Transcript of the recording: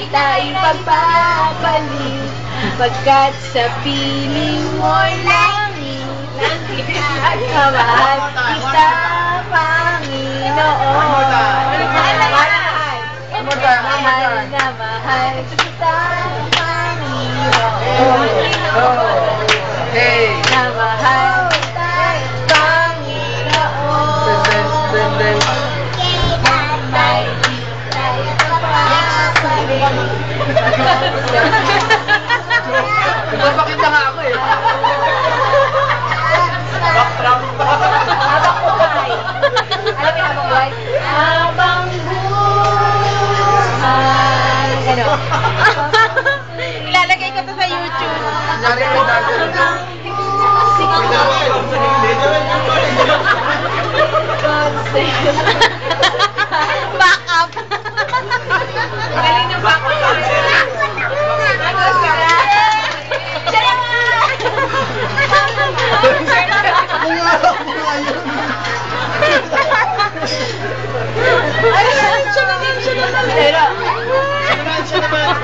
kita ipagpapalit, pagkat sa piling mo'y langit, mahal kita, Panginoon. Mahal na mahal kita, Panginoon. Hey! Na mahal kita, Panginoon. May kita'y papasalit. Nagpapakita nga ako eh. Habang buhay. Alam mo yung habang buhay? Habang buhay. Ano? Ilalagay ko to sa YouTube. Nangyari kay Dagger. Back up. Magaling ng back up. Pero, Siya naman.